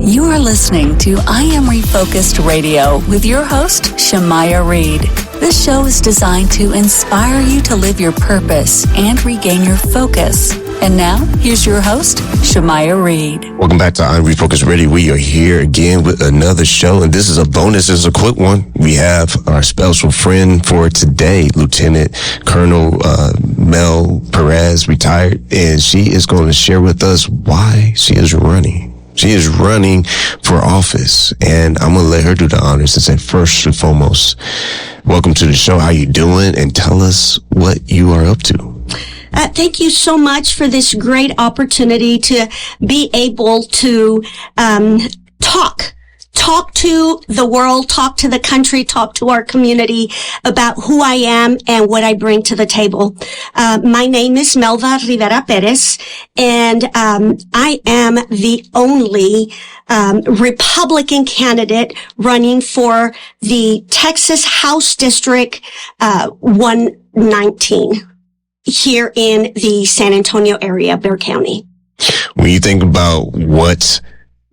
You are listening to I Am Refocused Radio with your host, Shemaiah Reed. This show is designed to inspire you to live your purpose and regain your focus. And now, here's your host, Shemaiah Reed. Welcome back to I Am Refocused Radio. We are here again with another show, and this is a bonus. This is a quick one. We have our special friend for today, Lieutenant Colonel Melva Perez, retired, and she is going to share with us why she is running. She is running for office, and I'm going to let her do the honors and say, first and foremost, welcome to the show. How you doing? And tell us what you are up to. Thank you so much for this great opportunity to be able to talk to the world, talk to the country, talk to our community about who I am and what I bring to the table. My name is Melva Rivera Perez, and I am the only Republican candidate running for the Texas House District 119 here in the San Antonio area, Bexar County. When you think about what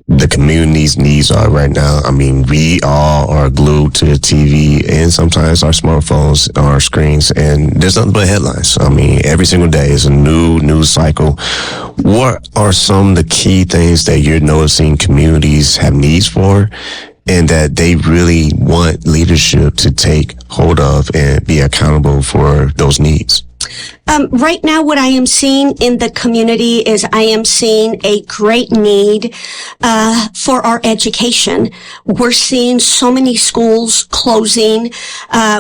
the community's needs are right now, I mean, we all are glued to the TV and sometimes our smartphones, our screens, and there's nothing but headlines. I mean, every single day is a new news cycle. What are some of the key things that you're noticing communities have needs for and that they really want leadership to take hold of and be accountable for those needs? Right now, what I am seeing in the community is I am seeing a great need for our education. We're seeing so many schools closing.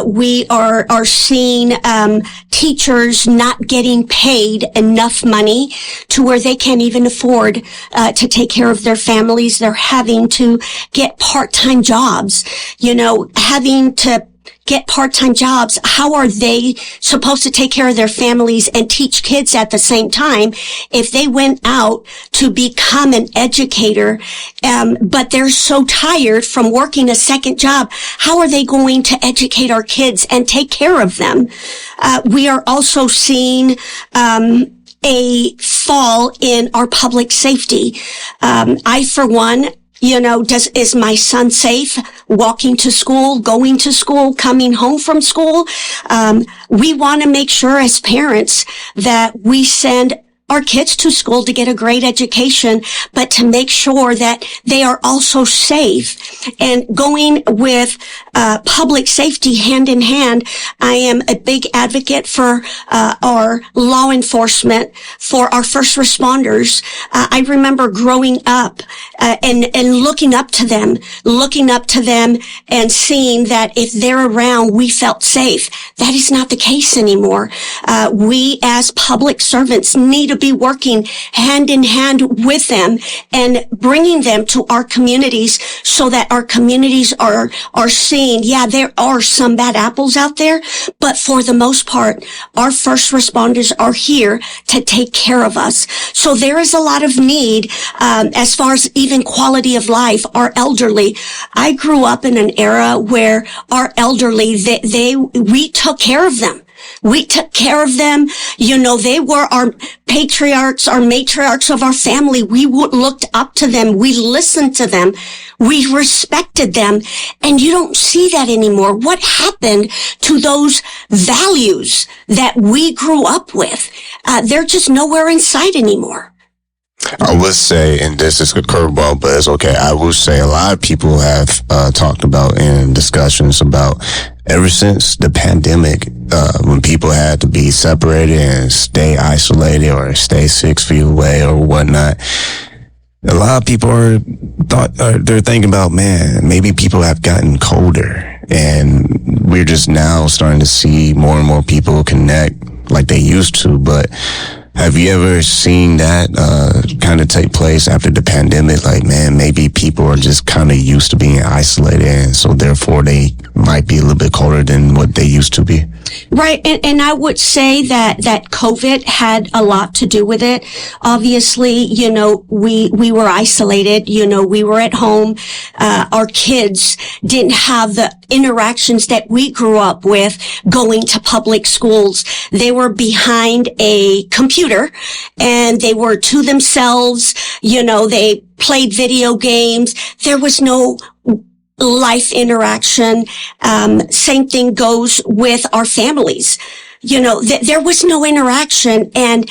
We are seeing teachers not getting paid enough money to where they can't even afford to take care of their families. They're having to get part-time jobs, having to get part-time jobs. How are they supposed to take care of their families and teach kids at the same time if they went out to become an educator, but they're so tired from working a second job? How are they going to educate our kids and take care of them? We are also seeing a fall in our public safety. I, for one, is my son safe walking to school, going to school, coming home from school? We want to make sure as parents that we send our kids to school to get a great education, but to make sure that they are also safe. And going with public safety hand in hand, I am a big advocate for our law enforcement, for our first responders. I remember growing up and looking up to them and seeing that if they're around, we felt safe. That is not the case anymore. We as public servants need to be working hand in hand with them and bringing them to our communities so that our communities are seeing, there are some bad apples out there, but for the most part, our first responders are here to take care of us. So there is a lot of need, as far as even quality of life, our elderly. I grew up in an era where our elderly, we took care of them. We took care of them. They were our patriarchs, our matriarchs of our family. We looked up to them. We listened to them. We respected them. And you don't see that anymore. What happened to those values that we grew up with? They're just nowhere in sight anymore. I would say, and this is a curveball, but it's okay. I would say a lot of people have talked about in discussions about ever since the pandemic, when people had to be separated and stay isolated or stay 6 feet away or whatnot. A lot of people they're thinking about, man, maybe people have gotten colder, and we're just now starting to see more and more people connect like they used to, but have you ever seen that kind of take place after the pandemic? Like, man, maybe people are just kind of used to being isolated, and so therefore they might be a little bit colder than what they used to be. Right. And I would say that COVID had a lot to do with it. Obviously, we were isolated, we were at home. Our kids didn't have the interactions that we grew up with going to public schools. They were behind a computer and they were to themselves, they played video games. There was no life interaction. Same thing goes with our families. There was no interaction, and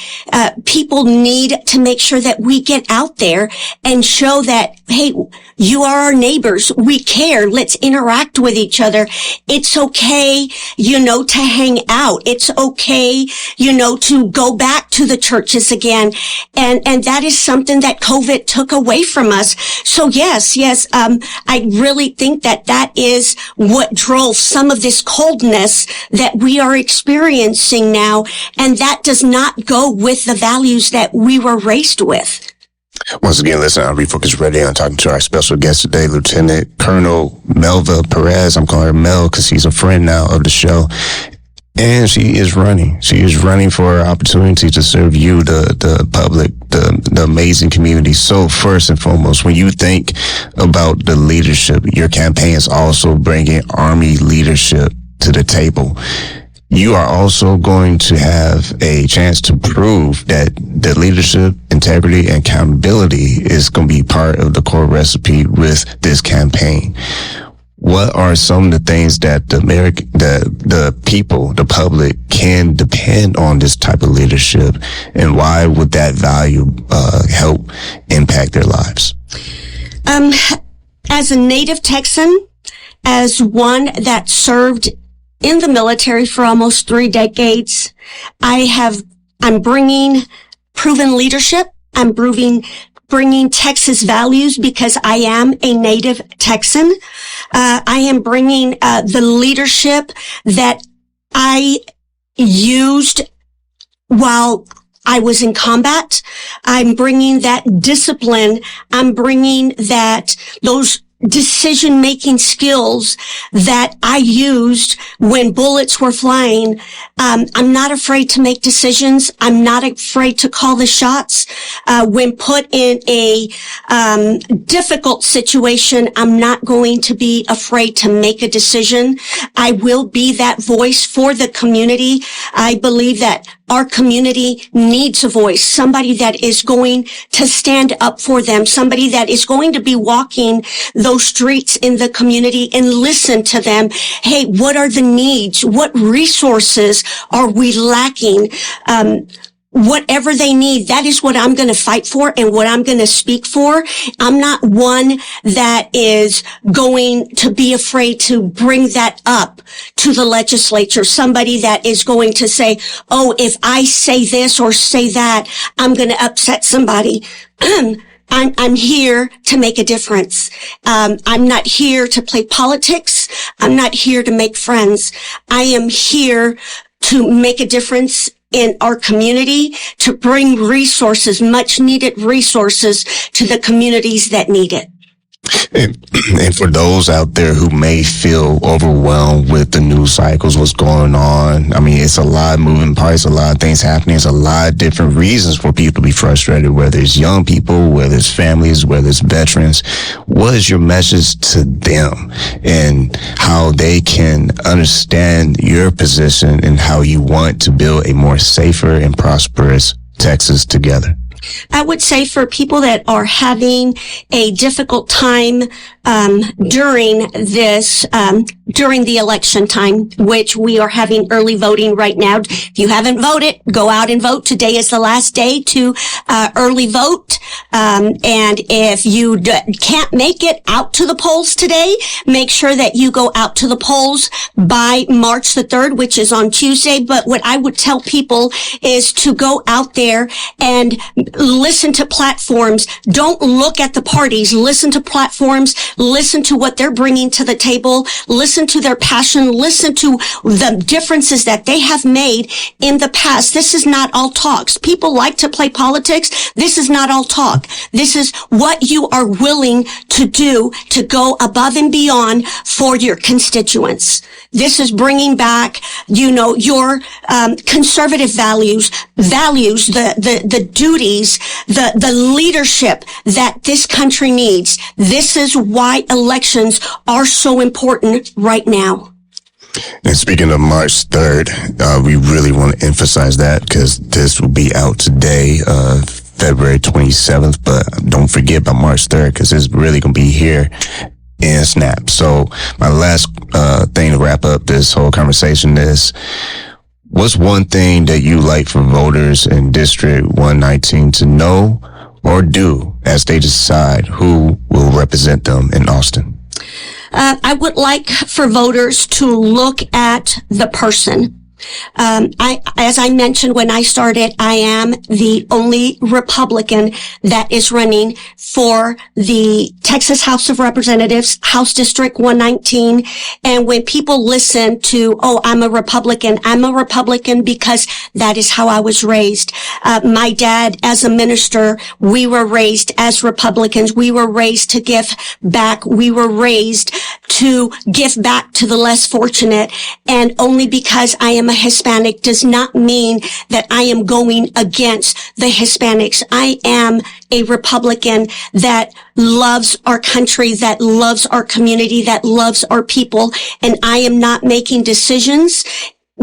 people need to make sure that we get out there and show that, hey, you are our neighbors. We care. Let's interact with each other. It's okay, to hang out. It's okay, to go back to the churches again. And that is something that COVID took away from us. So yes, I really think that is what drove some of this coldness that we are experiencing now, and that does not go with the values that we were raised with. Once again, listen, I'm Refocused Radio. I'm talking to our special guest today, Lieutenant Colonel Melva Perez. I'm calling her Mel because she's a friend now of the show. And she is running. She is running for her opportunity to serve you, the public, the amazing community. So first and foremost, when you think about the leadership, your campaign is also bringing Army leadership to the table. You are also going to have a chance to prove that the leadership, integrity, and accountability is going to be part of the core recipe with this campaign. What are some of the things that the people, the public can depend on this type of leadership, and why would that value help impact their lives? As a native Texan, as one that served in the military for almost 3 decades, I'm bringing proven leadership. I'm bringing Texas values because I am a native Texan. I am bringing the leadership that I used while I was in combat. I'm bringing that discipline. I'm bringing those decision-making skills that I used when bullets were flying. I'm not afraid to make decisions. I'm not afraid to call the shots. When put in a difficult situation, I'm not going to be afraid to make a decision. I will be that voice for the community. I believe that our community needs a voice, somebody that is going to stand up for them, somebody that is going to be walking those streets in the community and listen to them. Hey, what are the needs? What resources are we lacking? Whatever they need, that is what I'm going to fight for and what I'm going to speak for. I'm not one that is going to be afraid to bring that up to the legislature. Somebody that is going to say, oh, if I say this or say that, I'm going to upset somebody. I'm here to make a difference. I'm not here to play politics. I'm not here to make friends. I am here to make a difference in our community, to bring resources, much needed resources to the communities that need it. And for those out there who may feel overwhelmed with the news cycles, what's going on, I mean, it's a lot of moving parts, a lot of things happening. There's a lot of different reasons for people to be frustrated, whether it's young people, whether it's families, whether it's veterans. What is your message to them and how they can understand your position and how you want to build a more safer and prosperous Texas together? I would say for people that are having a difficult time during the election time, which we are having early voting right now. If you haven't voted, go out and vote. Today is the last day to early vote. And if you can't make it out to the polls today, make sure that you go out to the polls by March the 3rd, which is on Tuesday. But what I would tell people is to go out there and listen to platforms. Don't look at the parties. Listen to platforms. Listen to what they're bringing to the table. Listen to their passion. Listen to the differences that they have made in the past. This is not all talks. People like to play politics. This is not all talk. This is what you are willing to do to go above and beyond for your constituents. This is bringing back, your conservative values, the duties, the leadership that this country needs. This is why elections are so important right now. And speaking of March 3rd, we really want to emphasize that because this will be out today, February 27th, but don't forget about March 3rd because it's really going to be here in snap. So my last thing to wrap up this whole conversation is, what's one thing that you like for voters in District 119 to know or do as they decide who will represent them in Austin? I would like for voters to look at the person. As I mentioned when I started, I am the only Republican that is running for the Texas House of Representatives, House District 119. And when people listen to, I'm a Republican because that is how I was raised. My dad, as a minister, we were raised as Republicans. We were raised to give back. We were raised to give back to the less fortunate. And only because I am a Hispanic does not mean that I am going against the Hispanics. I am a Republican that loves our country, that loves our community, that loves our people. And I am not making decisions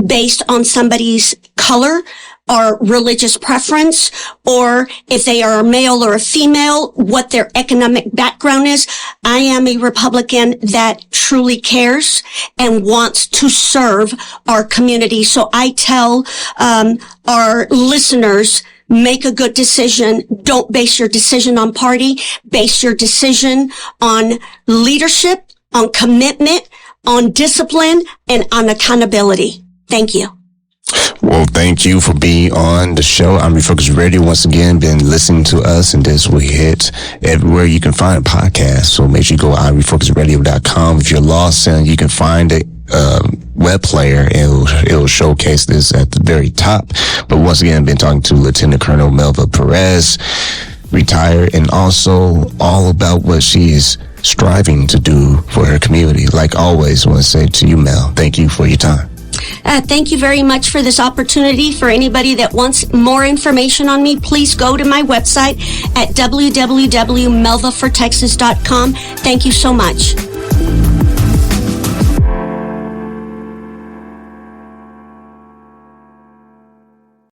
based on somebody's color or religious preference, or if they are a male or a female, what their economic background is. I am a Republican that truly cares and wants to serve our community. So I tell our listeners, make a good decision. Don't base your decision on party. Base your decision on leadership, on commitment, on discipline, and on accountability. Thank you. Well, thank you for being on the show. I'm Refocused Radio. Once again, been listening to us, and this will hit everywhere you can find podcasts. So make sure you go to irefocusedradio.com. If you're lost, and you can find a web player, and it'll showcase this at the very top. But once again, I've been talking to Lieutenant Colonel Melva Perez, retired, and also all about what she's striving to do for her community. Like always, I want to say to you, Mel, thank you for your time. Thank you very much for this opportunity. For anybody that wants more information on me, please go to my website at www.melvafortexas.com. Thank you so much.